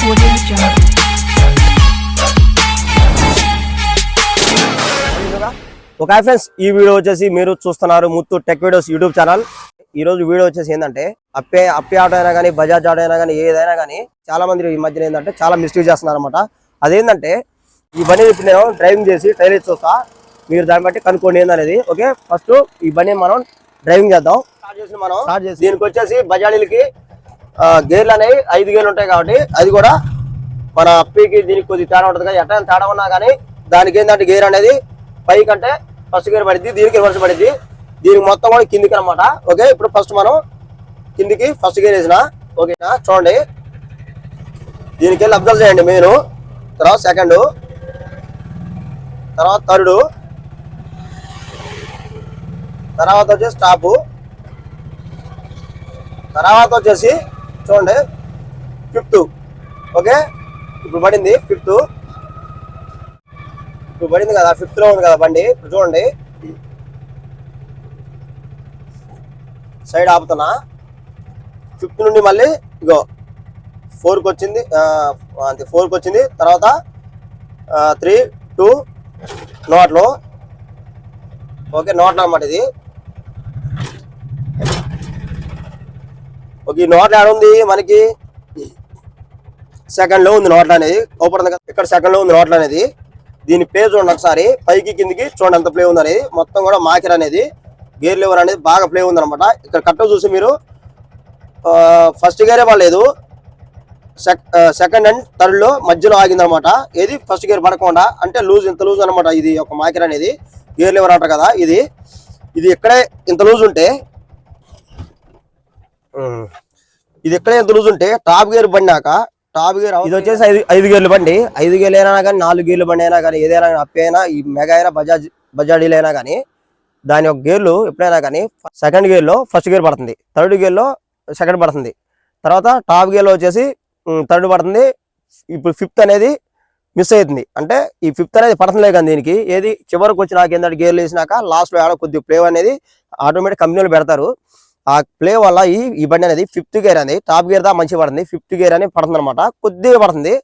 Okay friends, ఈ video వచ్చేసి మీరు చూస్తున్నారు Muthu tech videos YouTube channel. ఈ రోజు వీడియో వచ్చేసి ఏంటంటే అప్పే ఆటో అయినా కానీ బజాజ్ ఆటో అయినా కానీ ఏదైనా కానీ చాలా మంది ఈ మధ్యన ఏంటంటే చాలా మిస్టేక్ చేస్తున్నారు అనమాట. అదేంటంటే ఈ బండి ఇప్పుడు నేను డ్రైవింగ్ చేసి టైర్ చూస్తా, మీరు దాన్ని బట్టి కనుక్కోండి ఏందనేది. ఓకే, ఫస్ట్ ఈ బండి మనం డ్రైవింగ్ చేద్దాం. స్టార్ట్ చేసి దీనికి వచ్చేసి బజాజీలకి గేర్లు అనేవి 5 గేర్లు ఉంటాయి కాబట్టి అది కూడా మన అప్పీకి దీనికి కొద్దిగా తేడా ఉంటుంది. కానీ ఎట్లా తేడా ఉన్నా కానీ దానికి ఏంటంటే గేర్ అనేది పైకి అంటే ఫస్ట్ గేర్ పడింది, దీనికి రివర్స్ పడింది, దీనికి మొత్తం కూడా కిందికి అనమాట. ఓకే, ఇప్పుడు ఫస్ట్ మనం కిందికి ఫస్ట్ గేర్ వేసిన. ఓకేనా, చూడండి దీనికి వెళ్ళి అబ్జర్వ్ చేయండి. మెయిన్ తర్వాత సెకండ్, తర్వాత థర్డ్, తర్వాత వచ్చేసి స్టాప్, తర్వాత వచ్చేసి చూడండి ఫిఫ్త్. ఓకే, ఇప్పుడు పడింది ఫిఫ్త్, ఇప్పుడు పడింది కదా, ఫిఫ్త్ లో ఉంది కదా బండి. ఇప్పుడు చూడండి సైడ్ ఆపుతున్నా, ఫిఫ్త్ నుండి మళ్ళీ ఇగో 4కి వచ్చింది, అంతే 4కి వచ్చింది. తర్వాత 3, 2 నోట్లో. ఓకే, నోట్లో అనమాట ఇది. ఓకే, ఈ నోట్లో ఆడ ఉంది మనకి సెకండ్ లో ఉంది నోట్లో అనేది. ఓపెన్ ఇక్కడ సెకండ్ లో ఉంది నోట్లో అనేది. దీని ప్లే చూడండి ఒకసారి, పైకి కిందికి చూడండి ఎంత ప్లే ఉంది అనేది. మొత్తం కూడా మాకిర్ అనేది గేర్ లివర్ అనేది బాగా ప్లే ఉంది అనమాట. ఇక్కడ కట్ట చూసి మీరు ఫస్ట్ గేరే పడలేదు, సెకండ్ అండ్ థర్డ్ లో మధ్యలో ఆగింది అనమాట. ఏది ఫస్ట్ గేర్ పడకుండా, అంటే లూజ్ ఇంత లూజ్ అనమాట ఇది ఒక మాకిర్ అనేది. గేర్ లివర్ అంటారు కదా ఇది ఇక్కడే ఇంత లూజ్ ఉంటే, ఇంత లూజ్ ఉంటే టాప్ గేర్ పడినాక టాప్ గేర్ ఇది వచ్చేసి 5 గేర్లు బండి. 5 గేర్లు అయినా కానీ 4 గేర్లు బండి అయినా కానీ ఏదైనా అప్పే అయినా ఈ మెగా అయినా బజాజీలు అయినా కానీ దాని యొక్క గేర్లు ఎప్పుడైనా కానీ సెకండ్ గేర్ లో ఫస్ట్ గేర్ పడుతుంది, థర్డ్ గేర్ లో సెకండ్ పడుతుంది, తర్వాత టాప్ గేర్ లో వచ్చేసి థర్డ్ పడుతుంది. ఇప్పుడు ఫిఫ్త్ అనేది మిస్ అవుతుంది, అంటే ఈ ఫిఫ్త్ అనేది పడుతుందిలే కానీ దీనికి ఏది చివరికి వచ్చి నాకు ఏంటంటే గేర్లు వేసినాక లాస్ట్ లో ఆడ కొద్దిగా ప్లే అనేది ఆటోమేటిక్ కంపెనీలు పెడతారు. ఆ ప్లే వల్ల ఈ బండి అనేది ఫిఫ్త్ గేర్ అనేది టాప్ గేర్ దా మంచిగా పడుతుంది, ఫిఫ్త్ గేర్ అని పడుతుంది అనమాట, కొద్దిగా పడుతుంది.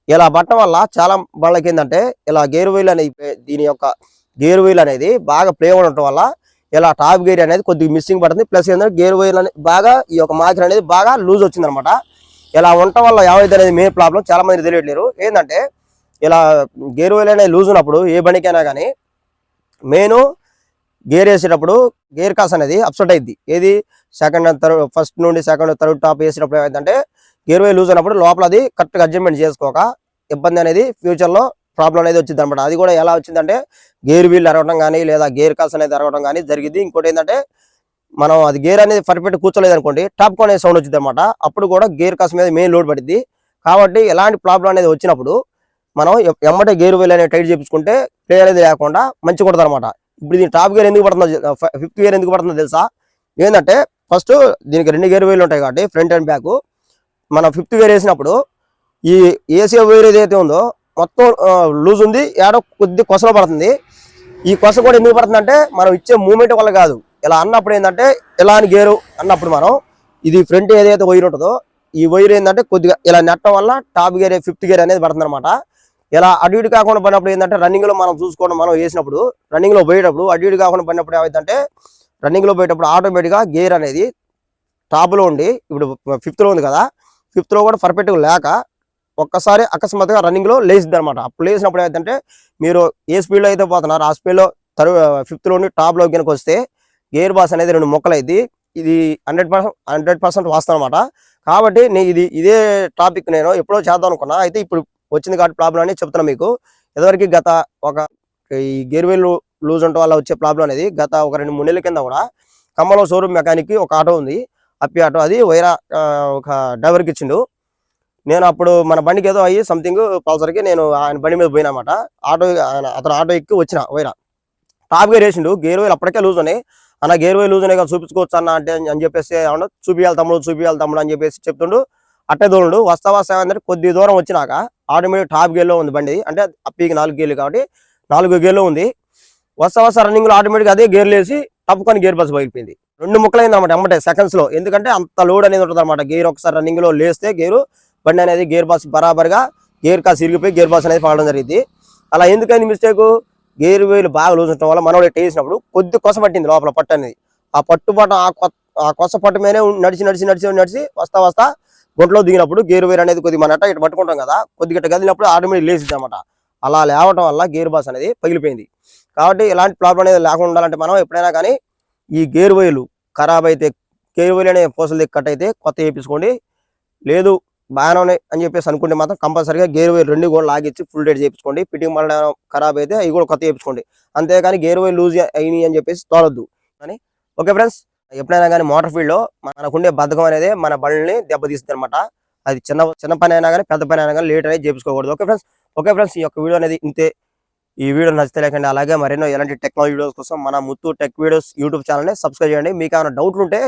ఇలా పట్టడం వల్ల చాలా వాళ్ళకి ఏంటంటే ఇలా గేర్ వీల్ అనేది దీని యొక్క గేర్ వీల్ అనేది బాగా ప్లే ఉండటం వల్ల ఇలా టాప్ గేర్ అనేది కొద్దిగా మిస్సింగ్ పడుతుంది. ప్లస్ ఏంటంటే గేర్ వీల్ అనేది బాగా ఈ యొక్క మాకిర్ అనేది బాగా లూజ్ వచ్చింది అనమాట. ఇలా ఉండటం వల్ల ఏమైతే అనేది మెయిన్ ప్రాబ్లం చాలా మంది తెలియట్లేరు. ఏంటంటే ఇలా గేర్ వీల్ అనేది లూజ్ ఉన్నప్పుడు ఏ బండికైనా కానీ మెయిన్ గేర్ వేసేటప్పుడు గేర్ కాస్ అనేది అప్సెట్ అయింది. ఏది సెకండ్ అండ్ థర్డ్, ఫస్ట్ నుండి సెకండ్ థర్డ్ టాప్ వేసేటప్పుడు ఏమైందంటే గేర్ వే లూజ్ అయినప్పుడు లోపల అది కరెక్ట్గా అడ్జస్ట్మెంట్ చేసుకోక ఇబ్బంది అనేది ఫ్యూచర్ లో ప్రాబ్లం అనేది వచ్చింది అనమాట. అది కూడా ఎలా వచ్చిందంటే గేర్ వీల్ అరగడం కానీ లేదా గేర్ కాస్ అనేది అరగడం కానీ జరిగింది. ఇంకోటి ఏంటంటే మనం అది గేర్ అనేది పర్ఫెక్ట్ కూర్చోలేదు అనుకోండి, టాప్ కొనే సౌండ్ వచ్చింది అనమాట. అప్పుడు కూడా గేర్ కాస్ మీద మెయిన్ లోడ్ పడింది. కాబట్టి ఎలాంటి ప్రాబ్లం అనేది వచ్చినప్పుడు మనం ఎమ్మటే గేర్ వీల్ అనేది టైట్ చేయించుకుంటే ప్లే అనేది లేకుండా మంచిగా కొడుతుంది అనమాట. ఇప్పుడు దీని టాప్ గేర్ ఎందుకు పడుతుందో, ఫిఫ్త్ గేర్ ఎందుకు పడుతుందో తెలుసా? ఏంటంటే ఫస్ట్ దీనికి 2 గేర్ వీలు ఉంటాయి కాబట్టి ఫ్రంట్ అండ్ బ్యాక్. మనం ఫిఫ్త్ గేర్ వేసినప్పుడు ఈ ఏసీ వైర్ ఏదైతే ఉందో మొత్తం లూజ్ ఉంది, ఏడో కొద్ది కొసలో పడుతుంది. ఈ కొస కూడా ఎందుకు పడుతుంది అంటే మనం ఇచ్చే మూమెంట్ వల్ల కాదు. ఇలా అన్నప్పుడు ఏంటంటే ఇలా అని గేరు అన్నప్పుడు మనం ఇది ఫ్రంట్ ఏదైతే వైర్ ఉంటుందో ఈ వైర్ ఏంటంటే కొద్దిగా ఇలా నెట్టడం వల్ల టాప్ గేర్ ఫిఫ్త్ గేర్ అనేది పడుతుంది అనమాట. ఇలా అటు ఇటు కాకుండా పడినప్పుడు ఏంటంటే రన్నింగ్ లో మనం చూసుకోవడం, మనం వేసినప్పుడు రన్నింగ్ లో పోయేటప్పుడు అటు ఇటు కాకుండా పడినప్పుడు ఏమైందంటే రన్నింగ్ లో పోయేటప్పుడు ఆటోమేటిక్ గా గేర్ అనేది టాప్ లో ఉండి, ఇప్పుడు ఫిఫ్త్ లో ఉంది కదా, ఫిఫ్త్ లో కూడా పర్ఫెక్ట్ గా లేక ఒక్కసారి అకస్మాత్తుగా రన్నింగ్ లో లేచింది అనమాట. అప్పుడు లేచినప్పుడు ఏమైందంటే మీరు ఏ స్పీడ్ లో అయితే పోతున్నారు ఆ స్పీడ్ లో ఫిఫ్త్ లో టాప్ లో కనుక వస్తే గేర్ బాస్ అనేది 2 ముక్కలు అయింది. ఇది 100% వాస్తవం అనమాట. కాబట్టి ఇదే టాపిక్ నేను ఎప్పుడో చేద్దాం అనుకున్నా, అయితే ఇప్పుడు వచ్చింది కాబట్టి ప్రాబ్లం అని చెప్తున్నా మీకు. ఇదివరకు గత ఈ గేర్ వీల్ లూజ్ ఉండటం వల్ల వచ్చే ప్రాబ్లం అనేది గత ఒక 2-3 నెలల కింద కూడా ఖమ్మంలో షోరూమ్ మెకానిక్ ఒక ఆటో ఉంది, అప్పి ఆటో. అది వైరా ఒక డ్రైవర్కి ఇచ్చిండు. నేను అప్పుడు మన బండికి ఏదో అయ్యి సంథింగ్ పల్సర్కి నేను ఆయన బండి మీద పోయినమాట. అతను ఆటో ఎక్కి వచ్చిన వైరా టాప్ గేర్ వేసిండు. గేర్ వీల్ అప్పటికే లూజ్ ఉన్నాయి. అన్న గేర్ వీల్ లూజ్ ఉన్నాయి కదా చూపించుకోవచ్చు అన్న అంటే అని చెప్పేసి ఏమన్నా చూపియాలి తమ్ముడు అని చెప్పేసి చెప్తుండు. అట్టే దూరండు వస్తా ఏమంటే కొద్ది దూరం వచ్చినాక ఆటోమేటిక్ టాప్ గేర్ లో ఉంది బండి. అంటే అప్పీకి 4 గేర్లు కాబట్టి 4 గేర్లో ఉంది. వస్తా రన్నింగ్ లో ఆటోమేటిక్ అదే గేర్లు వేసి టప్పుకొని గేర్ బస్ పగిలిపోయింది. 2 ముక్కలైంది అనమాట ఎమ్మటే సెకండ్స్ లో. ఎందుకంటే అంత లోడ్ అనేది ఉంటుంది అనమాట. గేర్ ఒకసారి రన్నింగ్ లో లేస్తే గేరు బండి అనేది గేర్ బాక్స్ బరాబర్గా గేర్ కాస్ ఇరిగిపోయి గేర్ బాక్స్ అనేది పడడం జరిగింది. అలా ఎందుకైంది మిస్టేక్? గేర్ వేలు బాగా లూజ్ ఉండటం వల్ల మనోడు వేసినప్పుడు కొద్ది కొస పట్టింది లోపల పట్టు అనేది. ఆ పట్టుబట్ట ఆ కొస పట్టు మీదనే నడిచి వస్తా గుంటలో దిగినప్పుడు గేర్ వేర్ అనేది కొద్దిగా మన ఇటు పట్టుకుంటాం కదా, కొద్దిగా ఇట్లా కదిలినప్పుడు ఆటోమేటిక్ లేసింది అనమాట. అలా లేవటం వల్ల గేర్ బాక్స్ అనేది పగిలిపోయింది. కాబట్టి ఇలాంటి ప్రాబ్లం అనేది లేకుండా ఉండాలంటే మనం ఎప్పుడైనా కానీ ఈ గేర్ వేలు ఖరాబ్ అయితే, గేర్ వేలు అనే పూసలు కట్ అయితే కొత్త వేయించుకోండి. లేదు బాగానే ఉన్నాయి అని చెప్పేసి అనుకుంటే మాత్రం కంపల్సరీగా గేర్ వేలు 2 కూడా లాగిచ్చి ఫుల్ డేట్ చేయించుకోండి. ఫిట్టింగ్ మళ్ళీ ఖరాబ్ అయితే అవి కూడా కొత్త వేయించుకోండి. అంతేగాని గేర్ వేలు లూజ్ అయినాయి అని చెప్పేసి తోలొద్దు అని. ఓకే ఫ్రెండ్స్, ఎప్పుడైనా కానీ మోటార్ ఫీల్డ్ లో మనకుండే బద్ధకం అనేది మన బండిని దెబ్బతీస్తుంది అనమాట. అది చిన్న పని అయినా కానీ పెద్ద పని అయినా కానీ లేట్ అనేది చేయించుకోకూడదు. ఓకే ఫ్రెండ్స్, ఈ యొక్క వీడియో అనేది ఇంతే. ఈ వీడియో నచ్చితే లేకండి, అలాగే మరెన్నో ఎలాంటి టెక్నాలజీ వీడియోస్ కోసం మన ముత్తు టెక్ వీడియోస్ యూట్యూబ్ ఛానల్ని సబ్స్క్రైబ్ చేయండి. మీకు ఏమైనా డౌట్లు ఉంటే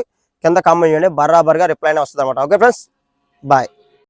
కింద కామెంట్ చేయండి, బరాబర్గా రిప్లై వస్తుంది అనమాట. Okay friends, bye.